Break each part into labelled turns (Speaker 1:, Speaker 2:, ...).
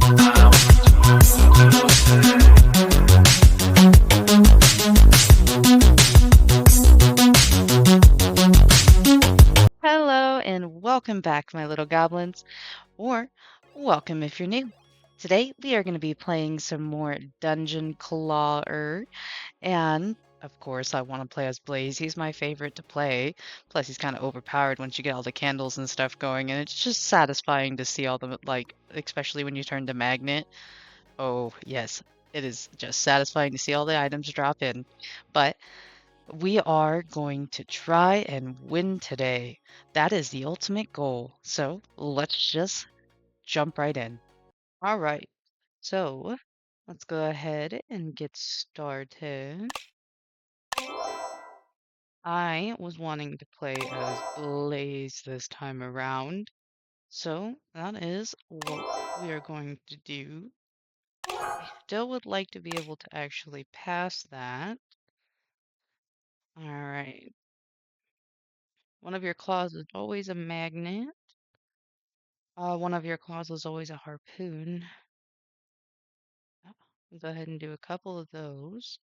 Speaker 1: Hello and welcome back, my little goblins, or welcome if you're new. Today we are going to be playing some more Dungeon Clawer, and of course I want to play as Blaze. He's my favorite to play. Plus he's kind of overpowered once you get all the candles and stuff going, and it's just satisfying to see all the, like, especially when you turn to magnet. Oh yes, it is just satisfying to see all the items drop in. But we are going to try and win today. That is the ultimate goal. So let's just jump right in. All right. So let's go ahead and get started. I was wanting to play as Blaze this time around. So that is what we are going to do. I still would like to be able to actually pass that. All right. One of your claws is always a magnet. One of your claws is always a harpoon. We'll go ahead and do a couple of those.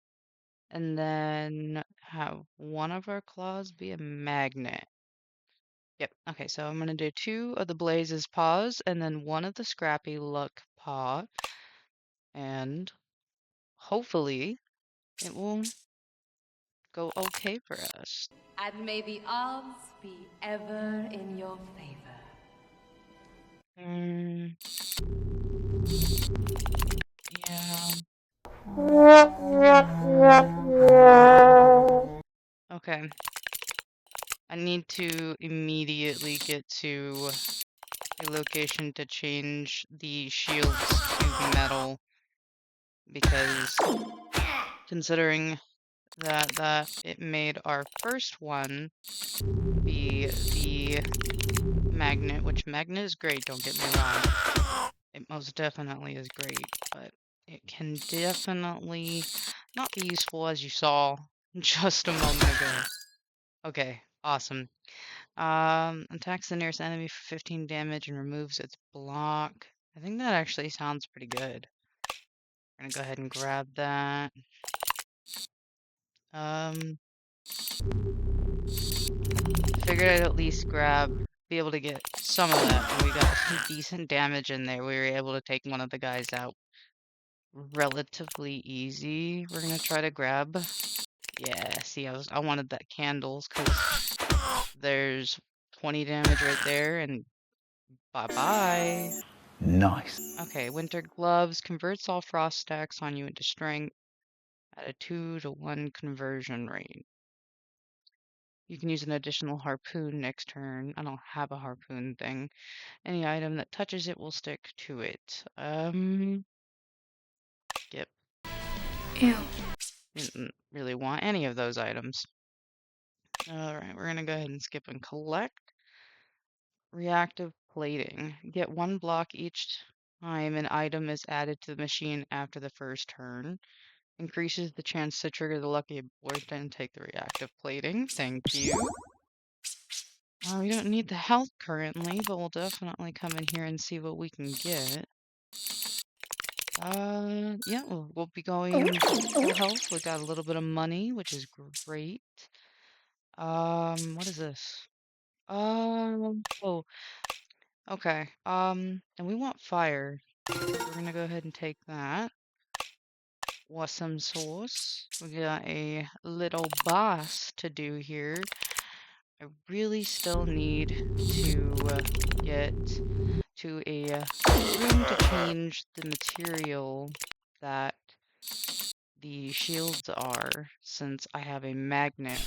Speaker 1: And then have one of our claws be a magnet. Yep. Okay, so I'm going to do 2 of the Blaze's paws and then 1 of the Scrappy Luck paw. And hopefully it will go okay for us.
Speaker 2: And may the odds be ever in your favor.
Speaker 1: Yeah. Okay. I need to immediately get to a location to change the shields to metal, because considering that it made our first one be the magnet, which magnet is great, don't get me wrong. It most definitely is great, but it can definitely not be useful, as you saw just a moment ago. Okay, awesome. Attacks the nearest enemy for 15 damage and removes its block. I think that actually sounds pretty good. We're gonna go ahead and grab that. Figured I'd at least be able to get some of that, and we got some decent damage in there. We were able to take one of the guys out relatively easy. We're gonna try to grab. Yeah, see, I wanted that candles because there's 20 damage right there, and bye-bye.
Speaker 3: Nice.
Speaker 1: Okay, Winter Gloves converts all frost stacks on you into strength at a 2-to-1 conversion rate. You can use an additional harpoon next turn. I don't have a harpoon thing. Any item that touches it will stick to it. Yep.
Speaker 2: Ew.
Speaker 1: Didn't really want any of those items. Alright, we're gonna go ahead and skip and collect. Reactive plating. Get 1 block each time an item is added to the machine after the first turn. Increases the chance to trigger the lucky board and take the reactive plating. Thank you. We don't need the health currently, but we'll definitely come in here and see what we can get. Yeah, we'll be going full health. We got a little bit of money, which is great. What is this? Oh, okay. And we want fire. We're gonna go ahead and take that. Awesome sauce. We got a little boss to do here. I really still need to get to a room to change the material that the shields are, since I have a magnet.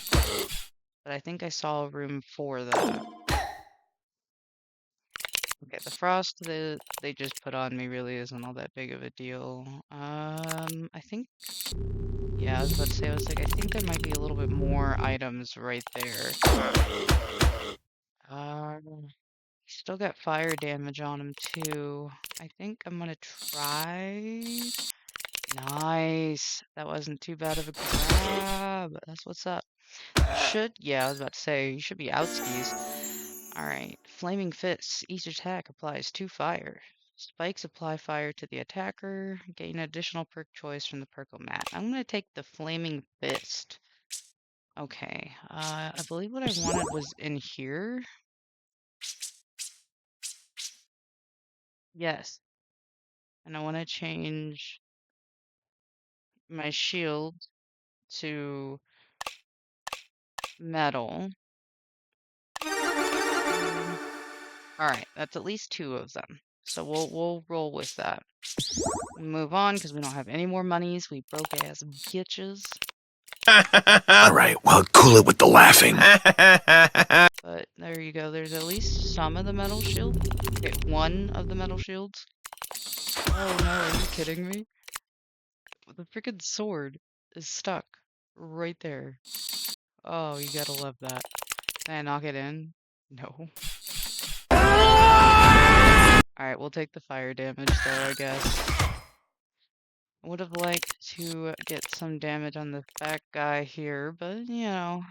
Speaker 1: But I think I saw a room for that. Okay, the frost that they just put on me really isn't all that big of a deal. I think, yeah, I was about to say, I think there might be a little bit more items right there. Still got fire damage on him too. I think I'm gonna try. Nice. That wasn't too bad of a grab. That's what's up. Yeah, I was about to say, you should be outskis. Alright, Flaming Fists. Each attack applies 2 fire. Spikes apply fire to the attacker. Gain additional perk choice from the perk-o-mat. I'm going to take the Flaming Fist. Okay, I believe what I wanted was in here. Yes. And I want to change my shield to metal. Alright, that's at least 2 of them. So we'll roll with that. Move on, because we don't have any more monies, we broke-ass bitches.
Speaker 3: Alright, well, cool it with the laughing.
Speaker 1: But there you go, there's at least some of the metal shield. Okay, 1 of the metal shields. Oh no, are you kidding me? The freaking sword is stuck right there. Oh, you gotta love that. Can I knock it in? No. Alright, we'll take the fire damage though, I guess. I would have liked to get some damage on the fat guy here, but you know,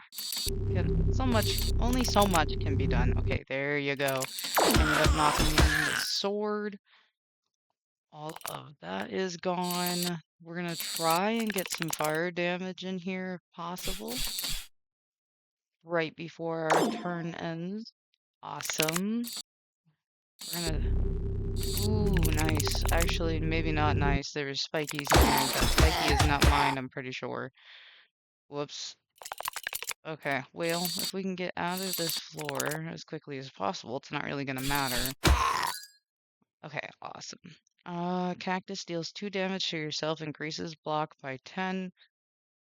Speaker 1: only so much can be done. Okay, there you go. Ended up knocking in the sword. All of that is gone. We're gonna try and get some fire damage in here if possible. Right before our turn ends. Awesome. We're gonna... Ooh, nice. Actually, maybe not nice. There was spikies in there. That spiky is not mine, I'm pretty sure. Whoops. Okay, well, if we can get out of this floor as quickly as possible, it's not really gonna matter. Okay, awesome. Cactus deals 2 damage to yourself, increases block by 10.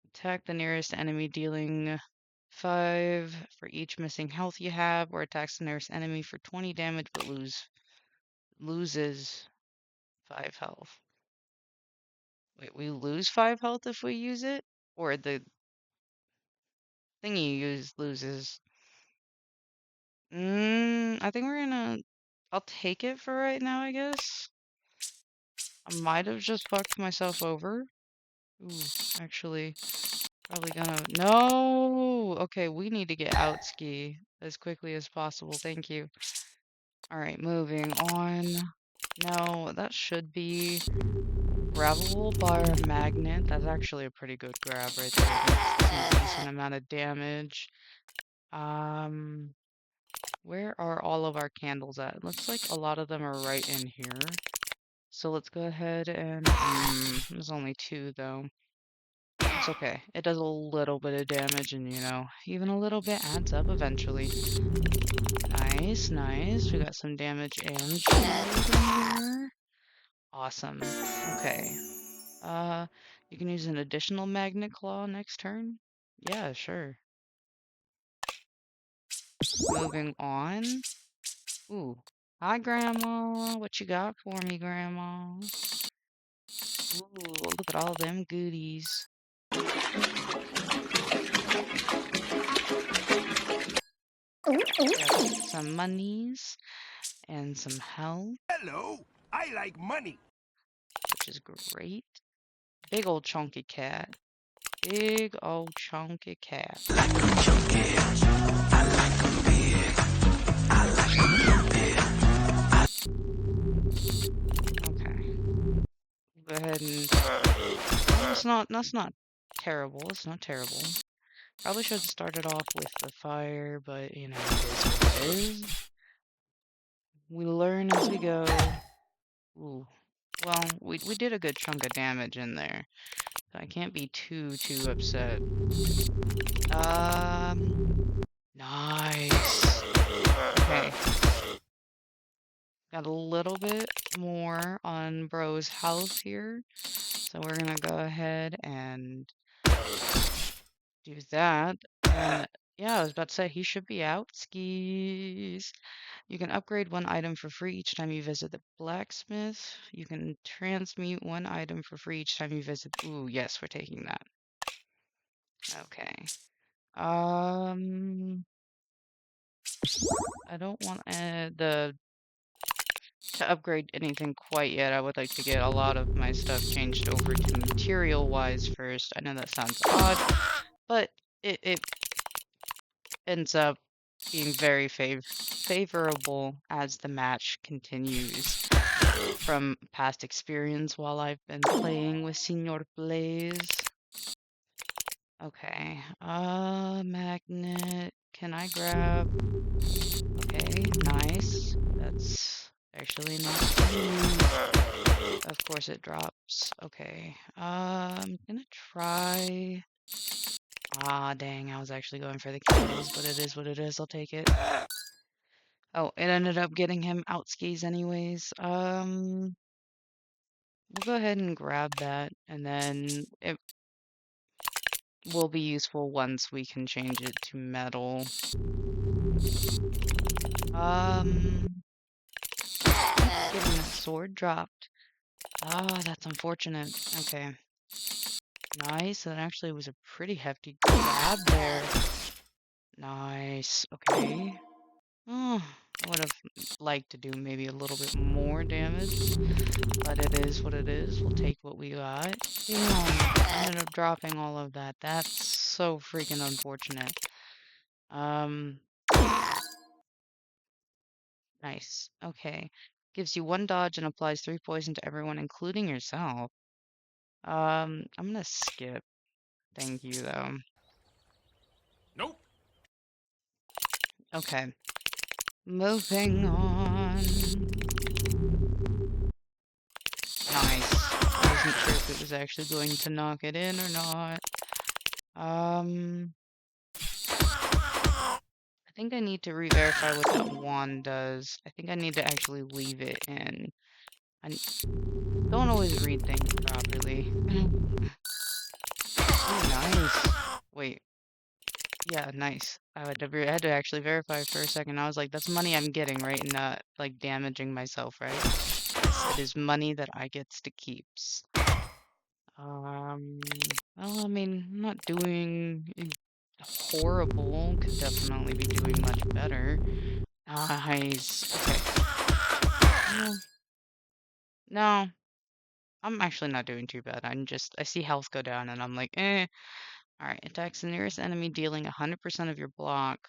Speaker 1: Attack the nearest enemy, dealing 5 for each missing health you have, or attacks the nearest enemy for 20 damage but loses 5 health. Wait, we lose 5 health if we use it? Or the thing you use loses? I think we're gonna... I'll take it for right now, I guess. I might have just fucked myself over. Ooh, actually, probably gonna... No! Okay, we need to get out ski as quickly as possible. Thank you. Alright, moving on. No, that should be grabbable by a magnet. That's actually a pretty good grab right there. That's a decent amount of damage. Where are all of our candles at? It looks like a lot of them are right in here. So let's go ahead and... there's only 2 though. It's okay. It does a little bit of damage and, you know, even a little bit adds up eventually. Nice, nice. We got some damage and shield in here. Awesome. Okay. You can use an additional magnet claw next turn? Yeah, sure. Moving on. Ooh. Hi, Grandma. What you got for me, Grandma? Ooh, look at all them goodies. Got some monies and some health.
Speaker 3: Hello, I like money.
Speaker 1: Which is great. Big old chunky cat. Big old chunky cat.
Speaker 3: Like them chunky. I like them big. I like them big.
Speaker 1: Okay. Go ahead and... That's not terrible. It's not terrible. Probably should have started off with the fire, but, you know, it is what it is. We learn as we go. Ooh. Well, we did a good chunk of damage in there. So I can't be too upset. Nice. Okay. Got a little bit more on Bro's health here. So we're gonna go ahead and do that. And yeah, I was about to say, he should be out. Skis. You can upgrade 1 item for free each time you visit the blacksmith. You can transmute 1 item for free each time you visit... Ooh, yes, we're taking that. Okay. I don't want to upgrade anything quite yet. I would like to get a lot of my stuff changed over to material-wise first. I know that sounds odd, but it ends up being very favorable as the match continues. from past experience while I've been playing with EngineerBeaver. Okay, magnet, can I grab? Okay, nice. That's actually not too... Of course it drops. Okay, I'm gonna try... Ah, dang, I was actually going for the candles, but it is what it is, I'll take it. Oh, it ended up getting him out skis anyways. We'll go ahead and grab that, and then it will be useful once we can change it to metal. Getting that sword dropped. Ah, that's unfortunate. Okay. Nice, that actually was a pretty hefty grab there. Nice, okay. Oh, I would have liked to do maybe a little bit more damage, but it is what it is. We'll take what we got. Damn, I ended up dropping all of that. That's so freaking unfortunate. Nice. Okay. Gives you 1 dodge and applies 3 poison to everyone, including yourself. I'm gonna skip. Thank you, though.
Speaker 4: Nope.
Speaker 1: Okay. Moving on. Nice. I wasn't sure if it was actually going to knock it in or not. I think I need to re-verify what that wand does. I think I need to actually leave it in. I don't always read things properly. Oh, nice. Wait. Yeah, nice. had to actually verify for a second. I was like, that's money I'm getting, right? And not, like, damaging myself, right? Yes, it is money that I gets to keeps. Well, I mean, I'm not doing horrible. Could definitely be doing much better. Nice. Okay. No, I'm actually not doing too bad. I see health go down and I'm like, eh. Alright, attacks the nearest enemy dealing 100% of your block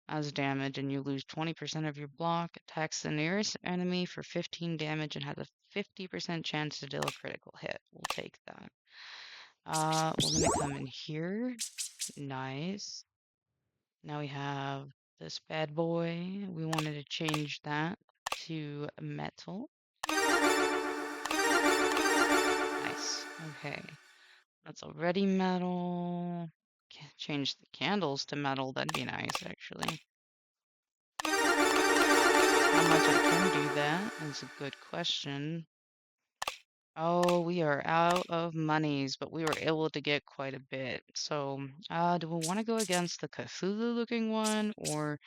Speaker 1: as damage and you lose 20% of your block. Attacks the nearest enemy for 15 damage and has a 50% chance to deal a critical hit. We'll take that. We're gonna come in here. Nice. Now we have this bad boy. We wanted to change that to metal. Nice. Okay. That's already metal. Change the candles to metal. That'd be nice, actually. How much I can do that is a good question. Oh, we are out of monies, but we were able to get quite a bit. So, do we want to go against the Cthulhu-looking one, or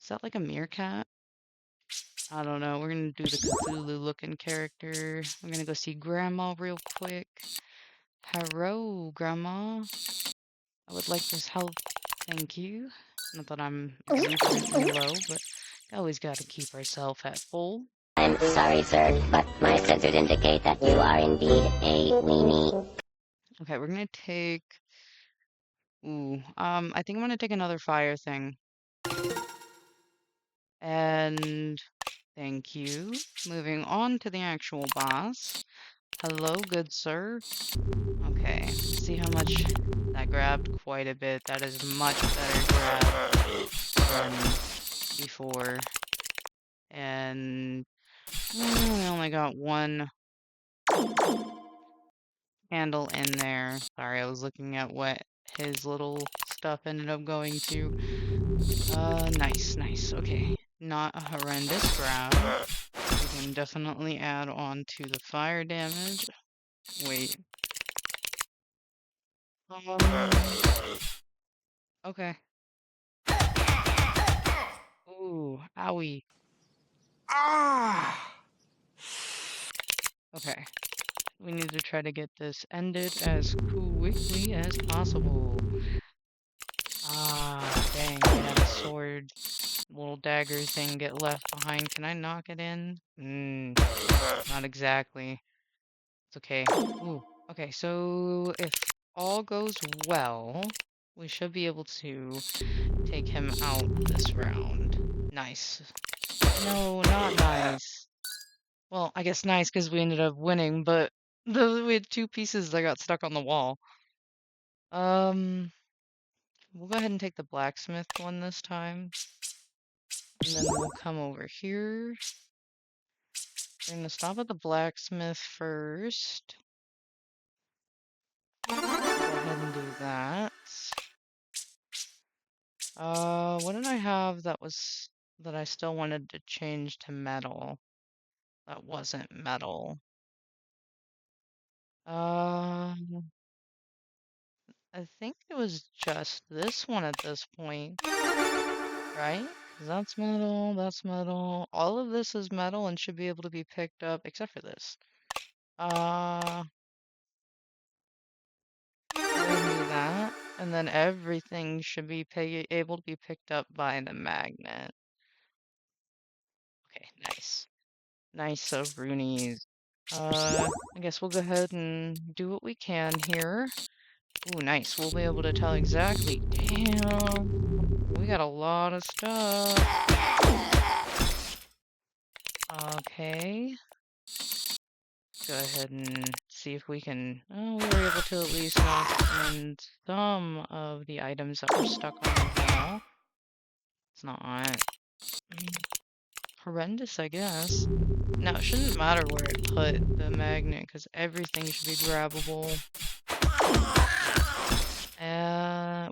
Speaker 1: is that like a meerkat? I don't know. We're gonna do the Cthulhu-looking character. We're gonna go see Grandma real quick. Hello, Grandma. I would like this help. Thank you. Not that I'm infinitely low, but always gotta keep ourselves at full.
Speaker 5: I'm sorry, sir, but my sensors indicate that you are indeed a weenie.
Speaker 1: Okay, we're gonna take... Ooh, I think I'm gonna take another fire thing. And... Thank you. Moving on to the actual boss. Hello, good sir. Okay, see how much that grabbed? Quite a bit. That is much better grab than before. And we only got 1 candle in there. Sorry, I was looking at what his little stuff ended up going to. Nice. Okay. Not a horrendous grab. We can definitely add on to the fire damage. Wait. Okay. Ooh, owie.
Speaker 4: Ah!
Speaker 1: Okay. We need to try to get this ended as quickly as possible. Ah, dang, I had a sword, little dagger thing get left behind. Can I knock it in? Not exactly. It's okay. Ooh, okay, so if all goes well, we should be able to take him out this round. Nice. No, not nice. Well, I guess nice because we ended up winning, but we had two pieces that got stuck on the wall. We'll go ahead and take the blacksmith one this time. And then we'll come over here. We're gonna stop at the blacksmith first. Go ahead and do that. What did I have that I still wanted to change to metal? That wasn't metal. I think it was just this one at this point, right? 'Cause that's metal, that's metal. All of this is metal and should be able to be picked up, except for this. Go ahead and do that, and then everything should be able to be picked up by the magnet. Okay, nice. Nice, so Roonies. I guess we'll go ahead and do what we can here. Ooh, nice. We'll be able to tell exactly. Damn. We got a lot of stuff. Okay. Go ahead and see if we can. Oh, we were able to at least knock in some of the items that were stuck on the wall. It's not horrendous, I guess. Now, it shouldn't matter where I put the magnet because everything should be grabbable.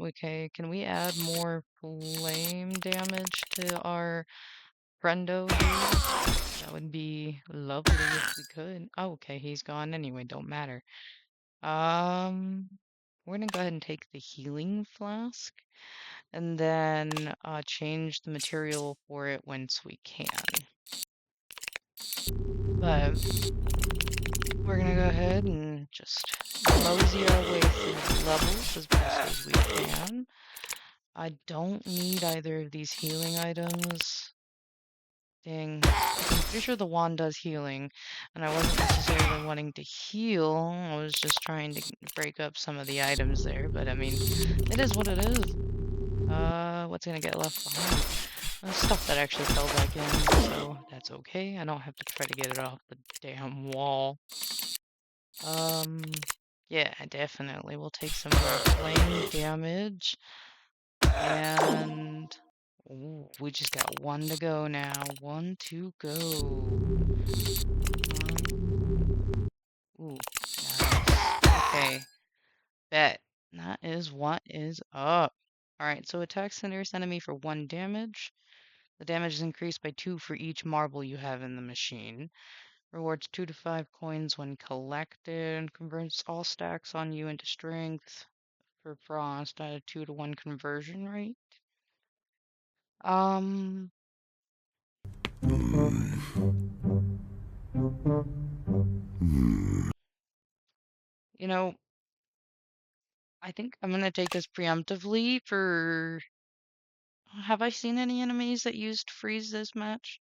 Speaker 1: Okay, can we add more flame damage to our friendo here? That would be lovely if we could. Oh, okay, he's gone anyway, don't matter. We're gonna go ahead and take the healing flask and then change the material for it once we can. But we're gonna go ahead and just mosey our way through the levels as best as we can. I don't need either of these healing items. Dang. I'm pretty sure the wand does healing, and I wasn't necessarily wanting to heal. I was just trying to break up some of the items there, but I mean, it is what it is. What's gonna get left behind? Stuff that actually fell back in, so that's okay. I don't have to try to get it off the damn wall. Yeah, definitely. We'll take some more flame damage. And ooh, we just got one to go now. One to go. Ooh, nice. Okay. Bet. That is what is up. Alright, so attacks the nearest enemy for 1 damage. The damage is increased by 2 for each marble you have in the machine. Rewards 2 to 5 coins when collected. Converts all stacks on you into strength for frost at a 2 to 1 conversion rate. You know, I think I'm gonna take this preemptively for. Have I seen any enemies that used freeze this match?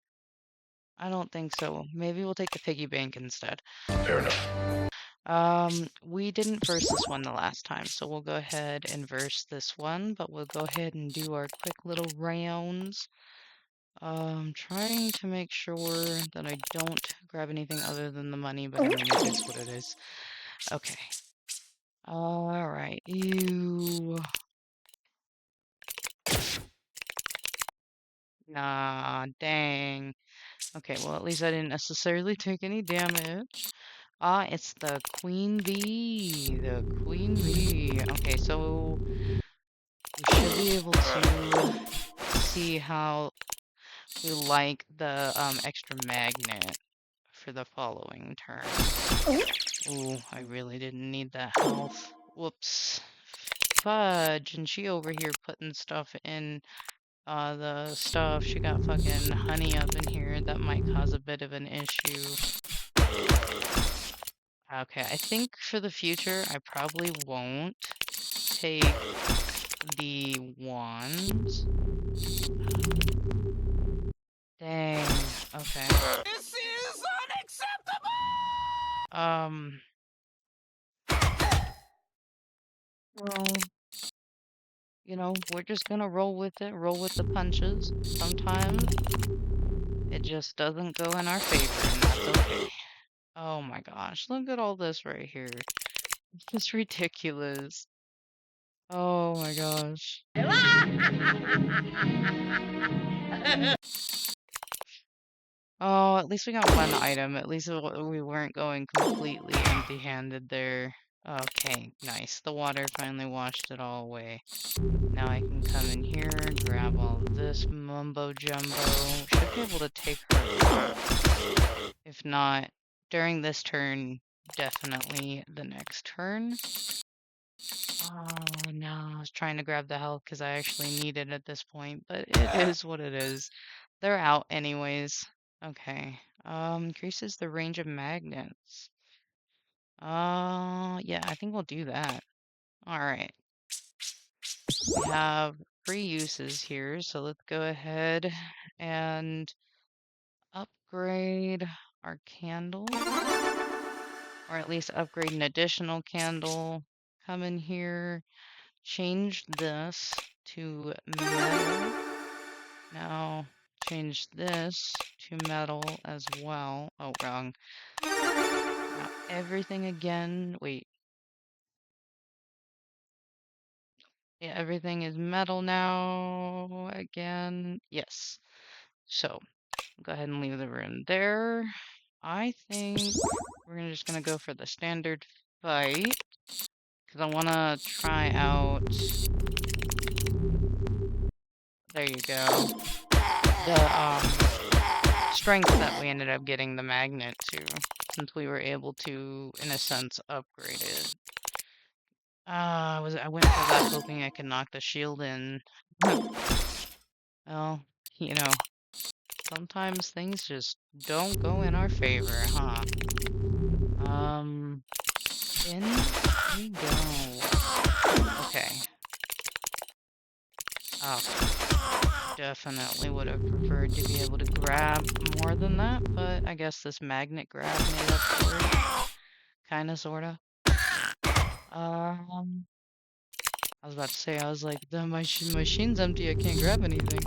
Speaker 1: I don't think so. Maybe we'll take the piggy bank instead.
Speaker 4: Fair enough.
Speaker 1: We didn't verse this one the last time, so we'll go ahead and verse this one, but we'll go ahead and do our quick little rounds. Trying to make sure that I don't grab anything other than the money, but I mean, it is what it is. Okay. Alright, you. Nah, dang. Okay, well, at least I didn't necessarily take any damage. Ah, it's the queen bee. The queen bee. Okay, so we should be able to see how we like the extra magnet for the following turn. Ooh, I really didn't need that health. Whoops. Fudge, and she over here putting stuff in the stuff. She got fucking honey up in here. That might cause a bit of an issue. Okay, I think for the future, I probably won't take the wands. Dang. Okay.
Speaker 3: This is unacceptable!
Speaker 1: Well, you know, we're just gonna roll with it, roll with the punches. Sometimes It just doesn't go in our favor, and that's okay. Oh my gosh, look at all this right here. It's just ridiculous. Oh my gosh. Oh, at least we got one item. At least we weren't going completely empty-handed there. Okay, nice. The water finally washed it all away. Now I can come in here, grab all of this mumbo jumbo. Should be able to take her out. If not, during this turn, definitely the next turn. Oh no, I was trying to grab the health because I actually need it at this point, but it is what it is. They're out anyways. Okay. Increases the range of magnets. Yeah, I think we'll do that. All right. We have free uses here, so let's go ahead and upgrade our candle, or at least upgrade an additional candle. Come in here, change this to metal. Now change this to metal as well. Oh, wrong. Now everything again. Wait. Yeah, everything is metal now again. Yes. So go ahead and leave the room there. I think we're just gonna go for the standard fight because I want to try out. There you go. The strength that we ended up getting the magnet to, since we were able to, in a sense, upgrade it. I went for that hoping I could knock the shield in. Well, you know, sometimes things just don't go in our favor, huh? In we go. Okay. Oh, definitely would have preferred to be able to grab more than that, but I guess this magnet grab made up for it. Kinda, sorta. I was about to say, I was like, the machine's empty, I can't grab anything.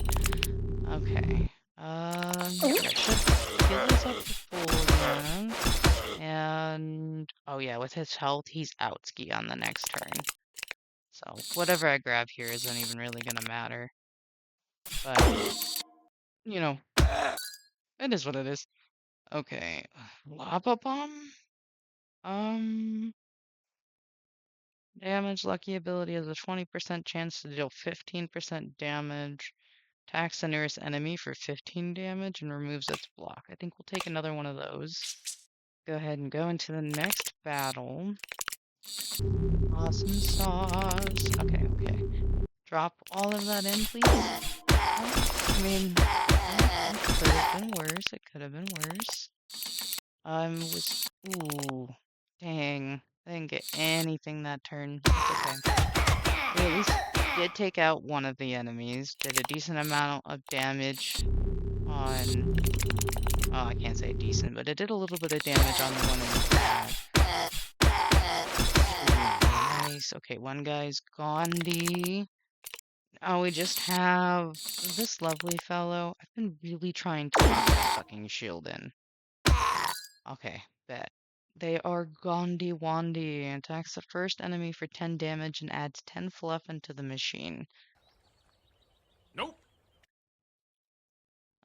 Speaker 1: Okay. Yeah, should fill this up to full again. And, oh yeah, with his health, he's outski on the next turn. So, whatever I grab here isn't even really gonna matter. But, you know, it is what it is. Okay. Lava bomb? Damage lucky ability has a 20% chance to deal 15% damage. Attacks the nearest enemy for 15 damage and removes its block. I think we'll take another one of those. Go ahead and go into the next battle. Awesome sauce. Okay. Drop all of that in, please. I mean, it could have been worse. It could have been worse. Ooh, dang. I didn't get anything that turn. It's okay. We at least did take out one of the enemies. Did a decent amount of damage on... Oh, I can't say decent, but it did a little bit of damage on the one in the back. Ooh, nice. Okay, one guy's Gandhi. Oh, we just have this lovely fellow. I've been really trying to knock that fucking shield in. Okay, bet. They are Gandhi Wandi. Attacks the first enemy for 10 damage and adds 10 fluff into the machine.
Speaker 4: Nope.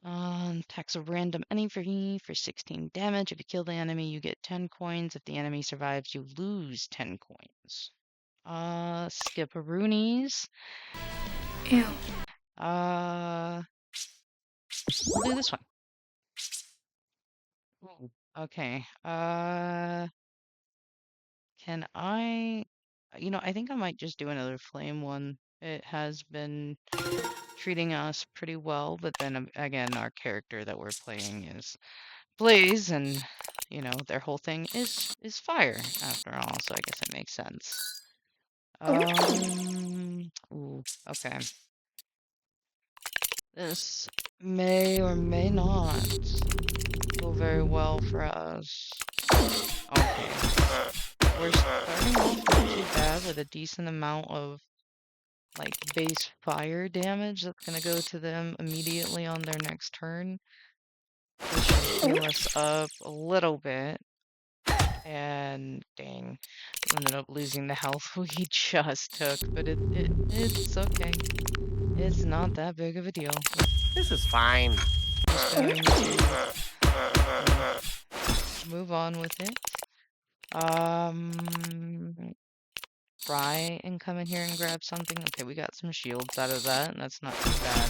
Speaker 1: Attacks a random enemy for 16 damage. If you kill the enemy, you get 10 coins. If the enemy survives, you lose 10 coins. Skipperoonies.
Speaker 2: Ew.
Speaker 1: We'll do this one. Ooh, okay. Can I... I think I might just do another flame one. It has been treating us pretty well, but then again, our character that we're playing is Blaze, and their whole thing is fire after all, so I guess it makes sense. Ooh, okay. This may or may not go very well for us. Okay. We're starting off not too bad with a decent amount of base fire damage that's gonna go to them immediately on their next turn. This should heal us up a little bit. And dang, we ended up losing the health we just took, but it's okay. It's not that big of a deal.
Speaker 6: This is fine.
Speaker 1: Just going to move on with it. Try and come in here and grab something. Okay, we got some shields out of that, and that's not too bad.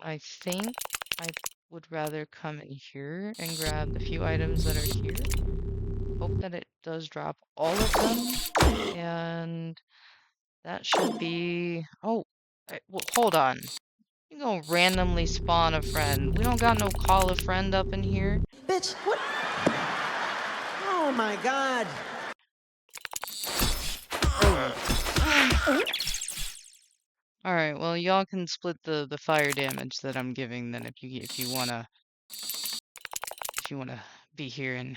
Speaker 1: I think I would rather come in here and grab the few items that are here. Hope that it does drop all of them, and that should be... Oh, well, hold on. You gonna randomly spawn a friend. We don't got no call a friend up in here.
Speaker 7: Bitch, what? Oh my god.
Speaker 1: Alright, well y'all can split the fire damage that I'm giving then if you wanna be here and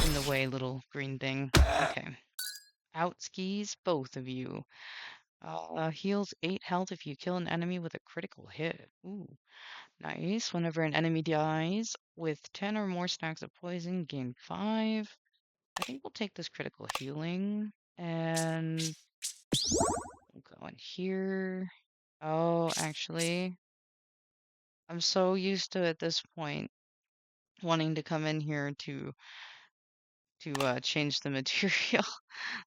Speaker 1: in the way, little green thing. Okay. Outskis, both of you. Heals 8 health if you kill an enemy with a critical hit. Ooh, nice. Whenever an enemy dies with 10 or more stacks of poison, gain 5. I think we'll take this critical healing and we'll go in here. Oh, actually, I'm so used to at this point wanting to come in here to change the material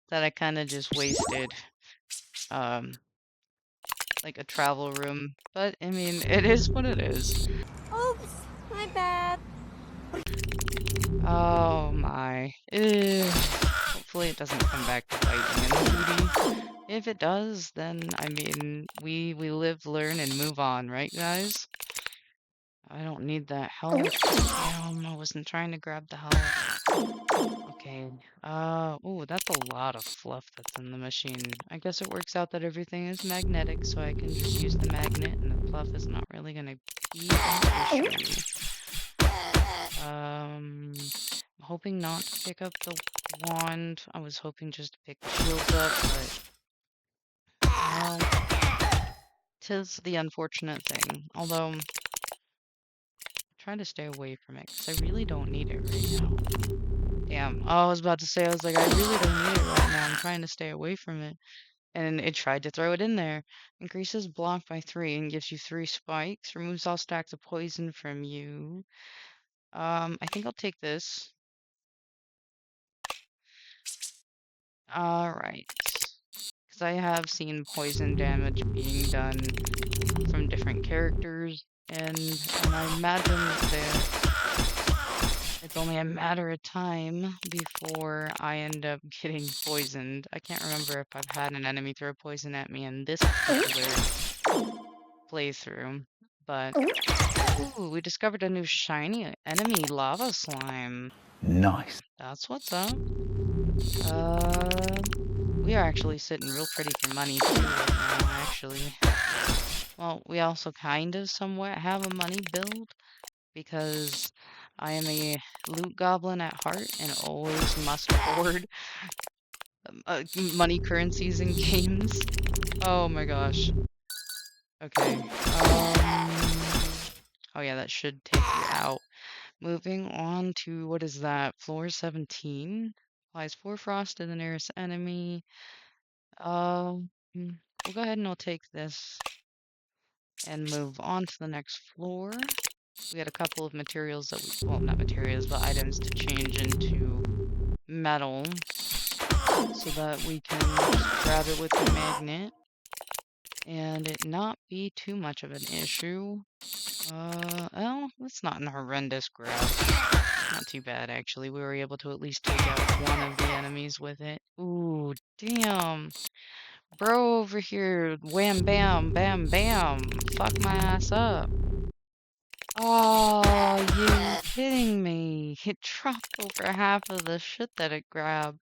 Speaker 1: that I kind of just wasted like a travel room. But I mean, it is what it is.
Speaker 2: Oops, my bad.
Speaker 1: Oh my. Hopefully it doesn't come back to bite me in the booty. If it does, then I mean, we live, learn, and move on, right, guys? I don't need that health. Damn, I wasn't trying to grab the health. Okay. Oh, that's a lot of fluff that's in the machine. I guess it works out that everything is magnetic, so I can just use the magnet, and the fluff is not really gonna be an issue. I'm hoping not to pick up the wand. I was hoping just to pick the shields up, but well, 'tis the unfortunate thing. Although try to stay away from it because I really don't need it right now. Damn. Oh, I was about to say, I was like, I really don't need it right now. I'm trying to stay away from it. And it tried to throw it in there. Increases block by 3 and gives you 3 spikes. Removes all stacks of poison from you. I think I'll take this. Alright. Because I have seen poison damage being done from different characters. And I imagine that it's only a matter of time before I end up getting poisoned. I can't remember if I've had an enemy throw poison at me in this particular playthrough, but ooh, we discovered a new shiny enemy lava slime.
Speaker 3: Nice.
Speaker 1: That's what's up. We are actually sitting real pretty for money too right now, actually. Well, we also kind of somewhat have a money build because I am a loot goblin at heart and always must hoard money currencies in games. Oh my gosh. Okay. Oh yeah, that should take you out. Moving on to, what is that? Floor 17. Applies 4 frost to the nearest enemy. We'll go ahead and I'll take this and move on to the next floor. We had a couple of materials that we, well, not materials, but items to change into metal so that we can just grab it with the magnet and it not be too much of an issue. Well, it's not an horrendous grab. Not too bad, actually. We were able to at least take out one of the enemies with it. Ooh, damn. Bro over here, wham bam, bam bam. Fuck my ass up. Oh, you kidding me? It dropped over half of the shit that it grabbed.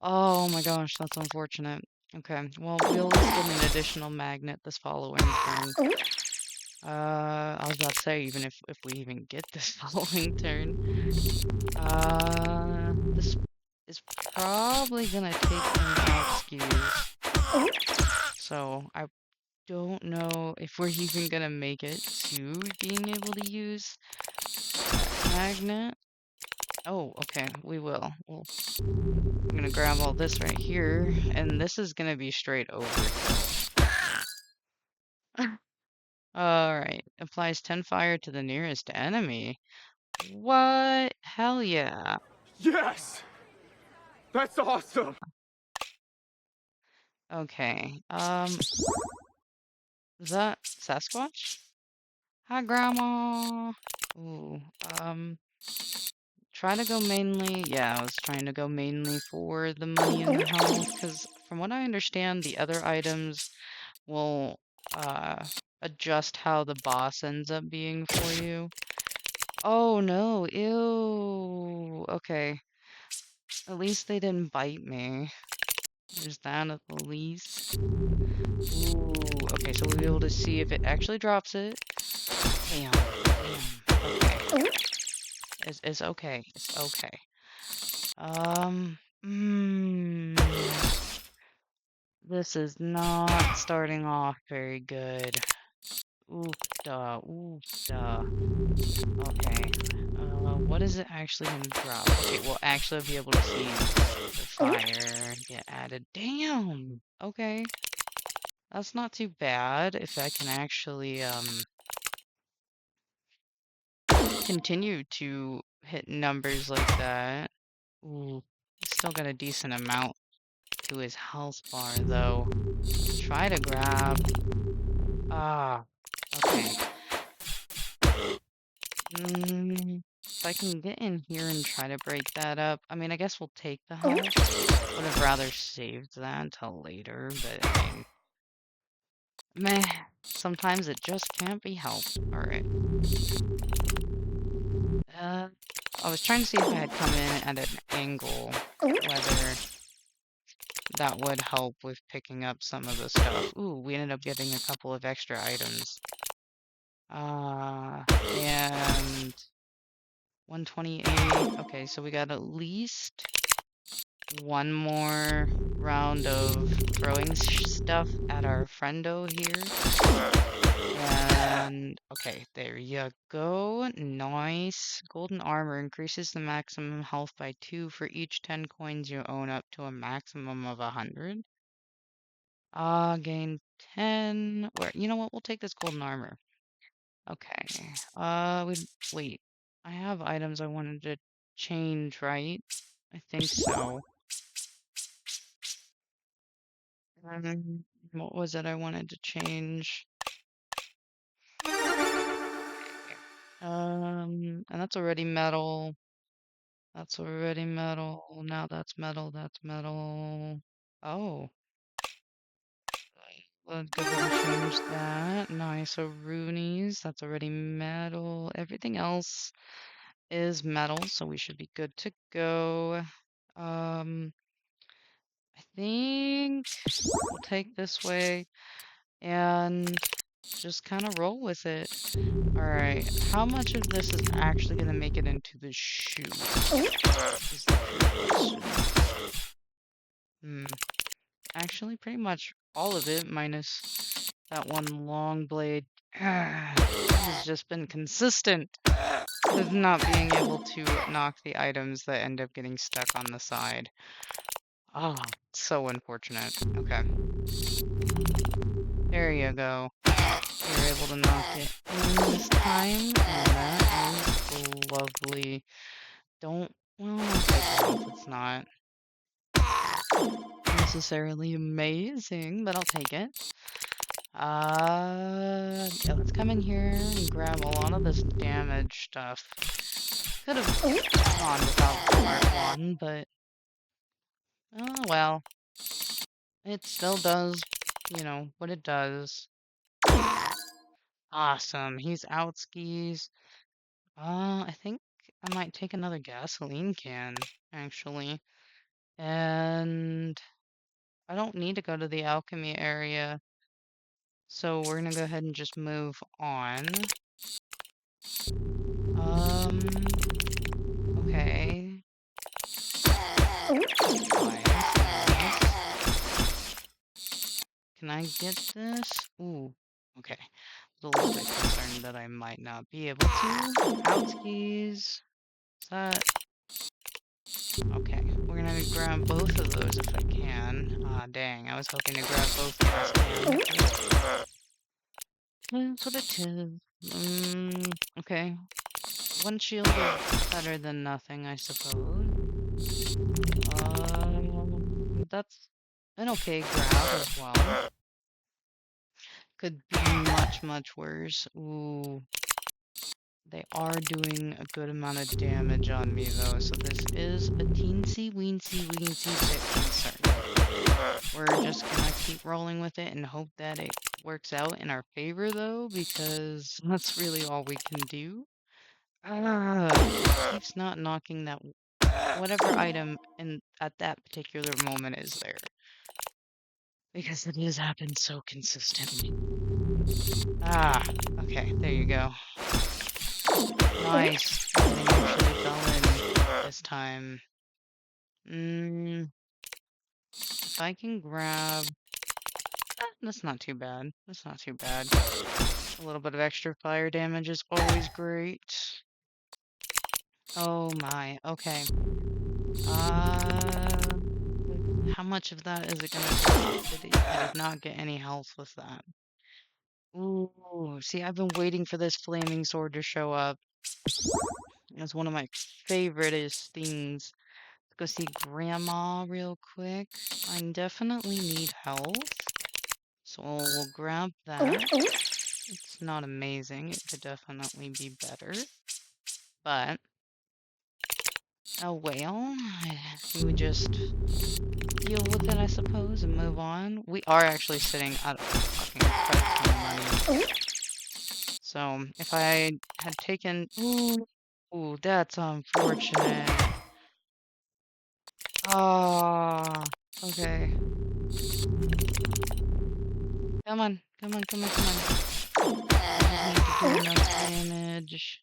Speaker 1: Oh my gosh, that's unfortunate. Okay, well, we'll get an additional magnet this following turn. I was about to say, even if we even get this following turn. This is probably gonna take some out skews. So, I don't know if we're even gonna make it to being able to use magnet. Oh, okay, we will. I'm gonna grab all this right here, and this is gonna be straight overkill. Alright, applies 10 fire to the nearest enemy. What? Hell yeah.
Speaker 4: Yes! That's awesome!
Speaker 1: Okay, is that Sasquatch? Hi, Grandma! Ooh, try to go mainly, yeah, I was trying to go mainly for the money and the health, because from what I understand, the other items will, adjust how the boss ends up being for you. Oh no, ew, okay. At least they didn't bite me. There's that at the least. Ooh, okay, so we'll be able to see if it actually drops it. Damn, okay. It's okay, it's okay. This is not starting off very good. Oofda, oofda. Okay, what is it actually gonna drop? Okay, we'll actually be able to see the fire get added. Damn! Okay. That's not too bad if I can actually, continue to hit numbers like that. Ooh, still got a decent amount to his health bar, though. Try to grab. Ah, okay. If I can get in here and try to break that up, I mean, I guess we'll take the health. Would have rather saved that until later, but I mean, meh. Sometimes it just can't be helped. Alright. I was trying to see if I had come in at an angle, whether that would help with picking up some of the stuff. Ooh, we ended up getting a couple of extra items. And 128. Okay, so we got at least one more round of throwing stuff at our friendo here. And okay, there you go. Nice. Golden armor increases the maximum health by 2 for each 10 coins you own up to a maximum of 100. Gain 10. Where, you know what? We'll take this golden armor. Okay. Wait. I have items I wanted to change, right? I think so. What was it I wanted to change? And that's already metal. That's already metal. Now that's metal. That's metal. Oh. Let's go ahead and change that. Nice. So Rooney's, that's already metal. Everything else is metal, so we should be good to go. I think we'll take this way and just kind of roll with it. Alright, how much of this is actually going to make it into the shoe? Is the question. Actually, pretty much all of it, minus that one long blade. This has just been consistent with not being able to knock the items that end up getting stuck on the side. Ah, so unfortunate. Okay. There you go. You're able to knock it in this time, and that is lovely. Well, I'll take it off. It's not necessarily amazing, but I'll take it. Yeah, let's come in here and grab a lot of this damage stuff. Could have gone without the smart one, but oh well. It still does, what it does. Awesome. He's out skis. I think I might take another gasoline can, actually. And I don't need to go to the alchemy area. So we're gonna go ahead and just move on. Okay. Nice. Can I get this? Ooh, okay. A little bit concerned that I might not be able to. House keys. Is that... Okay, we're gonna grab both of those if I can. Ah, dang, I was hoping to grab both last time. That's what it is. Okay. One shield is better than nothing, I suppose. That's an okay grab as well. Could be much, much worse. Ooh. They are doing a good amount of damage on me, though, so this is a teensy-weensy bit concerning. We're just gonna keep rolling with it and hope that it works out in our favor, though, because that's really all we can do. It keeps not knocking that whatever item at that particular moment is there. Because it has happened so consistently. Okay, there you go. Nice. Everything actually fell in this time. If I can grab... that's not too bad. That's not too bad. A little bit of extra fire damage is always great. Oh my, okay. How much of that is it gonna drop? I did not get any health with that. Ooh, see, I've been waiting for this flaming sword to show up. It's one of my favoriteest things. Let's go see Grandma real quick. I definitely need health. So we'll grab that. It's not amazing. It could definitely be better. But, oh well. We would just deal with it, I suppose, and move on. We are actually sitting at a fucking crap ton of money. So, if I had taken... Ooh, that's unfortunate. Ah, okay. Come on, come on, come on, come on. I need to do enough damage.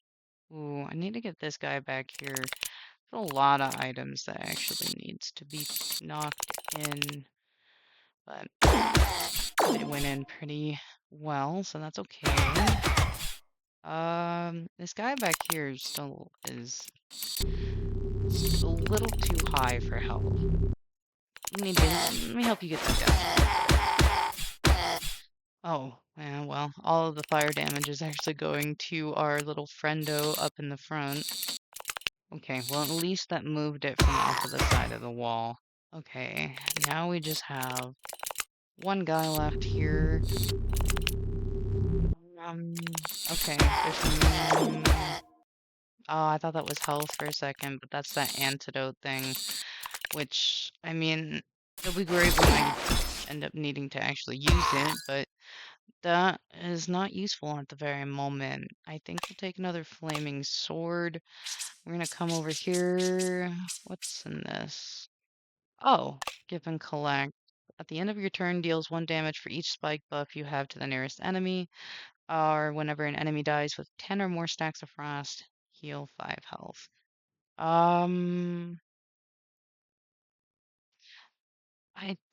Speaker 1: Ooh, I need to get this guy back here. There's a lot of items that actually needs to be knocked in. But they went in pretty well, so that's okay. This guy back here still is a little too high for health. Let me help you get that down. Oh, yeah, well, all of the fire damage is actually going to our little friendo up in the front. Okay, well, at least that moved it from off of the side of the wall. Okay, now we just have one guy left here. Okay, there's some... Oh, I thought that was health for a second, but that's that antidote thing. Which, I mean, it'll be great when I end up needing to actually use it, but that is not useful at the very moment. I think we'll take another flaming sword. We're gonna come over here. What's in this? Oh, give and collect. At the end of your turn, deals 1 damage for each spike buff you have to the nearest enemy, or whenever an enemy dies with 10 or more stacks of frost, heal 5 health. I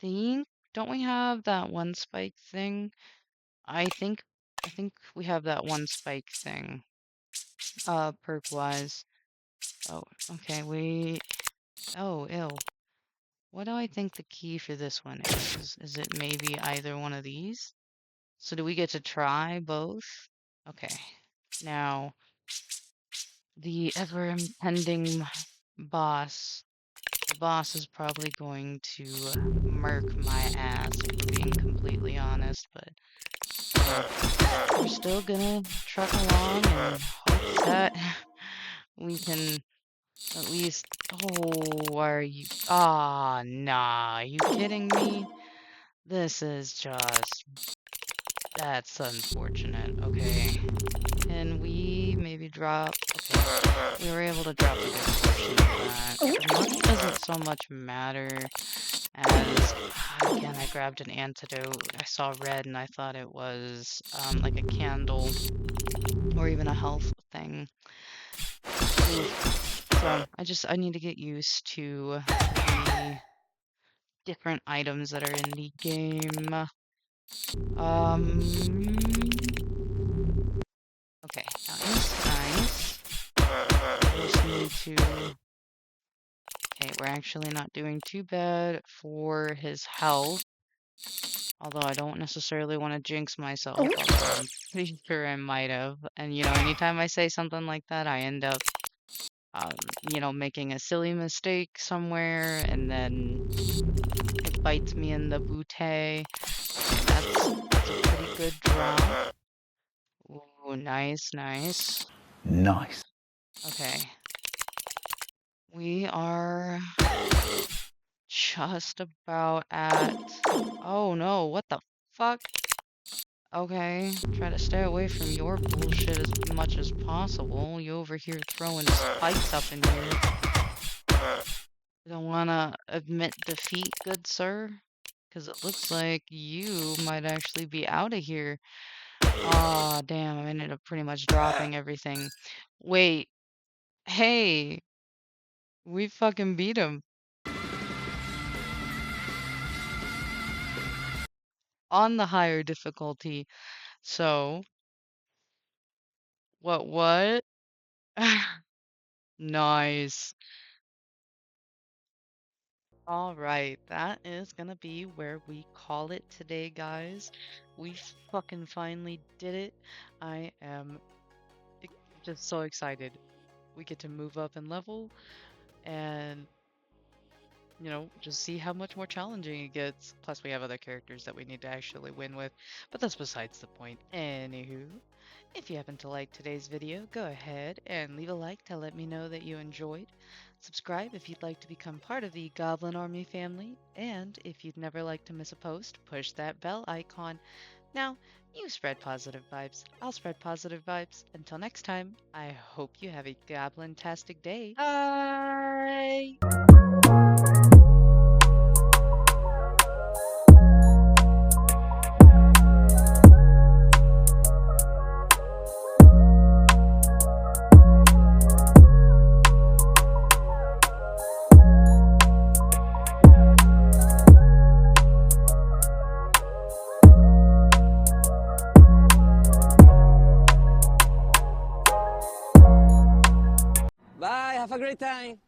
Speaker 1: think, don't we have that one spike thing? I think we have that one spike thing. Perk-wise. Oh, okay, wait. Oh, ew. What do I think the key for this one is? Is it maybe either one of these? So do we get to try both? Okay. Now, the ever-impending boss. The boss is probably going to murk my ass, if we're being completely honest, but we're still gonna truck along and hope that we can at least... Oh, why are you... Ah, nah, are you kidding me? This is just... That's unfortunate. Okay. Can we maybe drop... Okay. We were able to drop a good portion of that. The money doesn't so much matter as... Again, I grabbed an antidote. I saw red and I thought it was like a candle or even a health thing. So I need to get used to the different items that are in the game. Okay, nice. I just need to... Okay, we're actually not doing too bad for his health. Although I don't necessarily want to jinx myself, although I'm pretty sure I might have. And, you know, anytime I say something like that, I end up, you know, making a silly mistake somewhere, and then it bites me in the bootay. Okay, that's a pretty good drop. Ooh, nice.
Speaker 3: Nice.
Speaker 1: Okay. We are just about at... Oh no, what the fuck? Okay, try to stay away from your bullshit as much as possible. You over here throwing spikes up in here. You don't wanna admit defeat, good sir? Because it looks like you might actually be out of here. Aw, damn, I ended up pretty much dropping everything. Wait, hey, we fucking beat him. On the higher difficulty. So, what? Nice. All right, that is gonna be where we call it today, guys. We fucking finally did it. I am just so excited. We get to move up in level and, you know, just see how much more challenging it gets. Plus, we have other characters that we need to actually win with, but that's besides the point. Anywho, if you happen to like today's video, go ahead and leave a like to let me know that you enjoyed. Subscribe if you'd like to become part of the Goblin Army family, and if you'd never like to miss a post, push that bell icon. Now, you spread positive vibes. I'll spread positive vibes. Until next time, I hope you have a Goblin-Tastic day. Bye!
Speaker 7: Bye, have a great time.